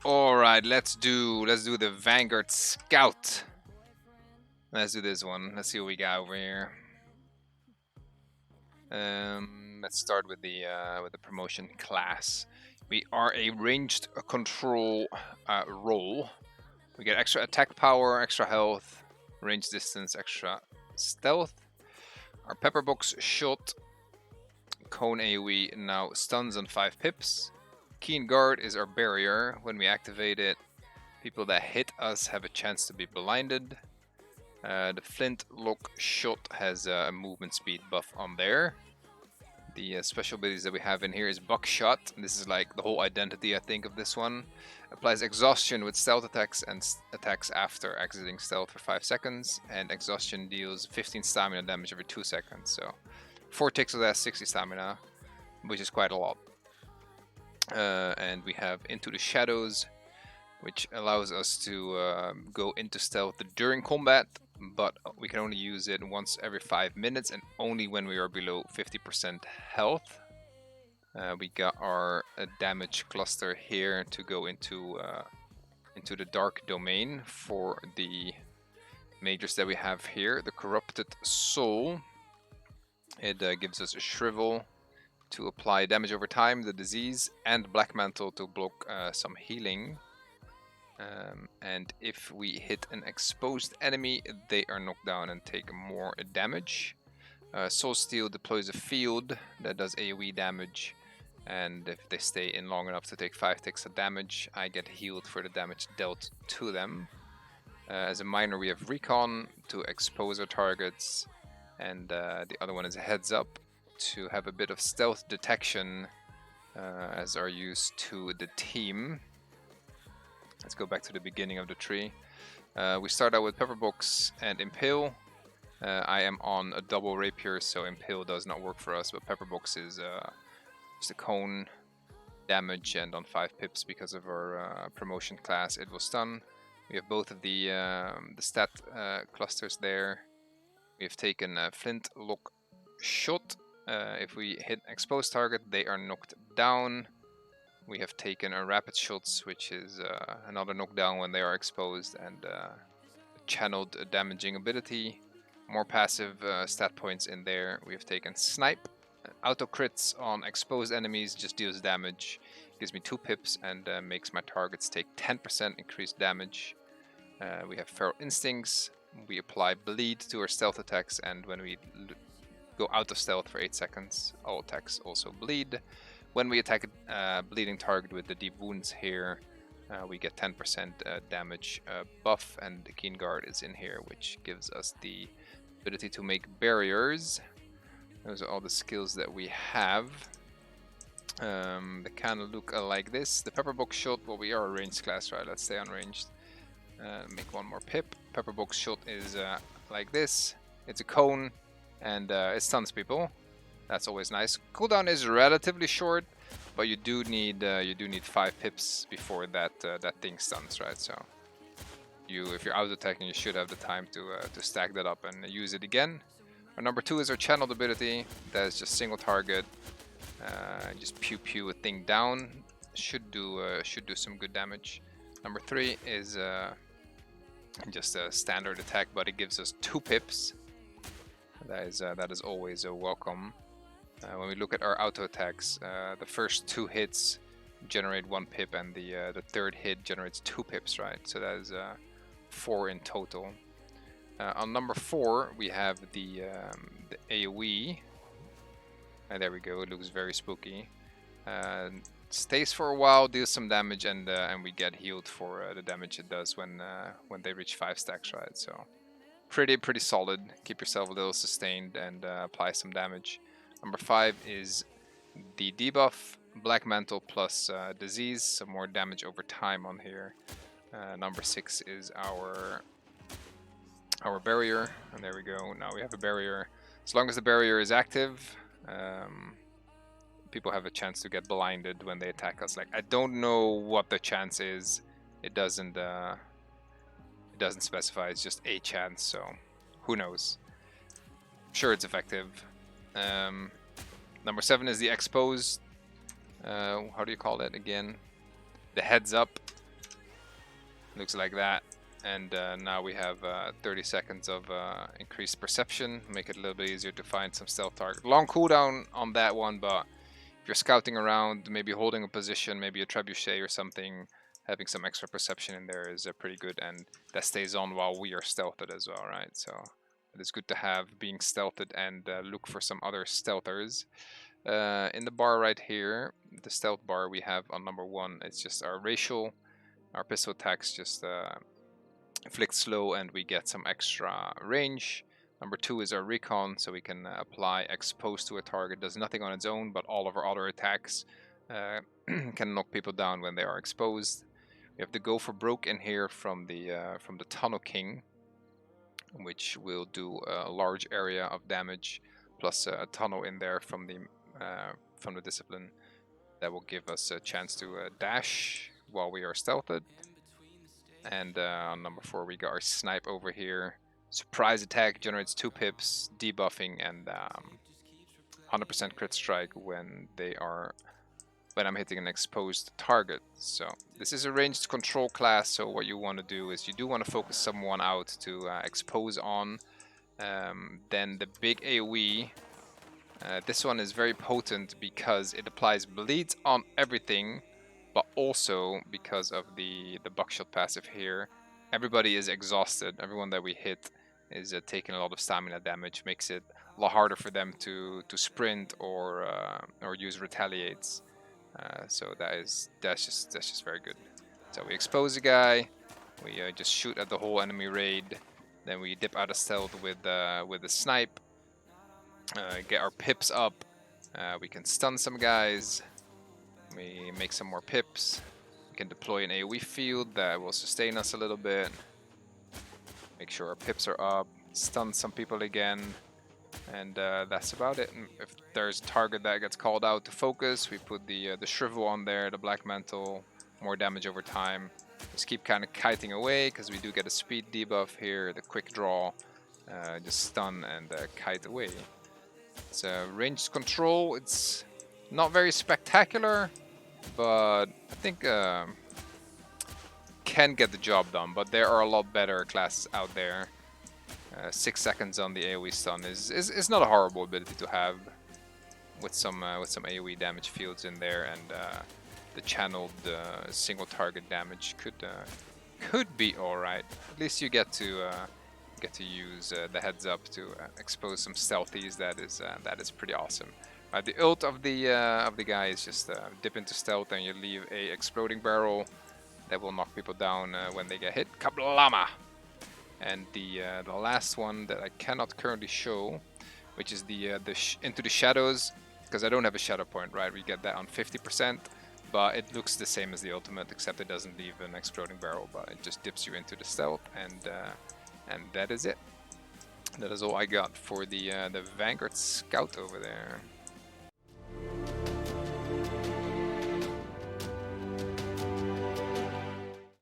All right, let's do the Vanguard Scout. Let's do this one. Let's see what we got over here. Let's start with the promotion class. We are a ranged control role. We get extra attack power, extra health, range distance, extra stealth. Our pepperbox shot, cone AoE now stuns on 5 pips. Keen guard is our barrier. When we activate it, people that hit us have a chance to be blinded. The flintlock shot has a movement speed buff on there. The special abilities that we have in here is buckshot. This is like the whole identity, I think, of this one. Applies exhaustion with stealth attacks and attacks after exiting stealth for 5 seconds. And exhaustion deals 15 stamina damage every 2 seconds. So 4 ticks of that, 60 stamina, which is quite a lot. And we have Into the Shadows, which allows us to go into stealth during combat, but we can only use it once every 5 minutes and only when we are below 50% health. We got our damage cluster here to go into the dark domain for the majors that we have here. The Corrupted Soul, it gives us a Shrivel to apply damage over time, the disease, and Black Mantle to block some healing. And if we hit an exposed enemy, they are knocked down and take more damage. Soul Steel deploys a field that does AoE damage, and if they stay in long enough to take 5 ticks of damage, I get healed for the damage dealt to them. As a minor, we have Recon to expose our targets, and the other one is Heads Up to have a bit of stealth detection as our use to the team. Let's go back to the beginning of the tree. We start out with Pepperbox and Impale. I am on a double rapier, so Impale does not work for us, but Pepperbox is just a cone damage, and on 5 pips because of our promotion class, it will stun. We have both of the stat clusters there. We have taken a Flintlock shot. If we hit exposed target, they are knocked down. We have taken a Rapid Shots, which is another knockdown when they are exposed, and channeled damaging ability. More passive stat points in there. We have taken Snipe. Auto crits on exposed enemies, just deals damage. Gives me 2 pips and makes my targets take 10% increased damage. We have Feral Instincts. We apply Bleed to our stealth attacks, and when we go out of stealth for 8 seconds, all attacks also bleed. When we attack a bleeding target with the deep wounds here, we get 10% damage buff, and the Keen Guard is in here, which gives us the ability to make barriers. Those are all the skills that we have. They kind of look like this. The Pepperbox Shot, well, we are a ranged class, right? Let's stay unranged. Make one more pip. Pepperbox Shot is like this. It's a cone, and it stuns people. That's always nice. Cooldown is relatively short, but you do need 5 pips before that thing stuns, right? So if you're out attacking, you should have the time to stack that up and use it again. Our number 2 is our channeled ability. That is just single target. Just pew a thing down. Should do some good damage. Number 3 is just a standard attack, but it gives us 2 pips. That is always a welcome. When we look at our auto attacks, the first 2 hits generate 1 pip, and the third hit generates 2 pips, right? So that is 4 in total. On number 4, we have the AoE. There we go. It looks very spooky. Stays for a while, deals some damage, and we get healed for the damage it does when they reach 5 stacks, right? So pretty solid. Keep yourself a little sustained and apply some damage. Number 5 is the debuff, Black Mantle plus disease, some more damage over time on here. Number 6 is our barrier, and there we go. Now we have a barrier. As long as the barrier is active, people have a chance to get blinded when they attack us. Like, I don't know what the chance is. It doesn't specify. It's just a chance, so who knows? I'm sure it's effective. Number 7 is the exposed. How do you call that again? The Heads Up. Looks like that. And now we have 30 seconds of increased perception, make it a little bit easier to find some stealth target. Long cooldown on that one, but if you're scouting around, maybe holding a position, maybe a trebuchet or something, having some extra perception in there is pretty good, and that stays on while we are stealthed as well, right? So it is good to have being stealthed and look for some other stealthers. In the bar right here, the stealth bar we have on number 1, it's just our racial. Our pistol attacks just inflict slow and we get some extra range. Number 2 is our recon, so we can apply expose to a target. Does nothing on its own, but all of our other attacks can knock people down when they are exposed. We have the go for broke in here from the Tunnel King, which will do a large area of damage, plus a tunnel in there from the discipline that will give us a chance to dash while we are stealthed. And on number 4 we got our snipe over here. Surprise attack generates 2 pips, debuffing, and 100% crit strike when I'm hitting an exposed target. So this is a ranged control class, so what you want to do is you do want to focus someone out to expose on. Then the big AoE, this one is very potent because it applies bleeds on everything, but also because of the buckshot passive here, everybody is exhausted. Everyone that we hit is taking a lot of stamina damage, makes it a lot harder for them to sprint or use retaliates. So that's just very good. So we expose a guy, we just shoot at the whole enemy raid, then we dip out of stealth with the snipe, get our pips up, we can stun some guys, we make some more pips, we can deploy an AoE field that will sustain us a little bit, make sure our pips are up, stun some people again, and that's about it. And if there's a target that gets called out to focus, we put the shrivel on there, the black mantle, more damage over time. Just keep kind of kiting away because we do get a speed debuff here, the quick draw, just stun and kite away. It's a ranged control. It's not very spectacular, but I think can get the job done. But there are a lot better classes out there. 6 seconds on the AoE stun is not a horrible ability to have, with some AoE damage fields in there, and the channeled single target damage could be all right. At least you get to use the heads up to expose some stealthies. That is pretty awesome. The ult of the guy is just dip into stealth and you leave a exploding barrel that will knock people down when they get hit. Kablama! And the last one that I cannot currently show, which is the into the shadows, because I don't have a shadow point, right? We get that on 50%, but it looks the same as the ultimate, except it doesn't leave an exploding barrel, but it just dips you into the stealth, and that is it. That is all I got for the Vanguard Scout over there.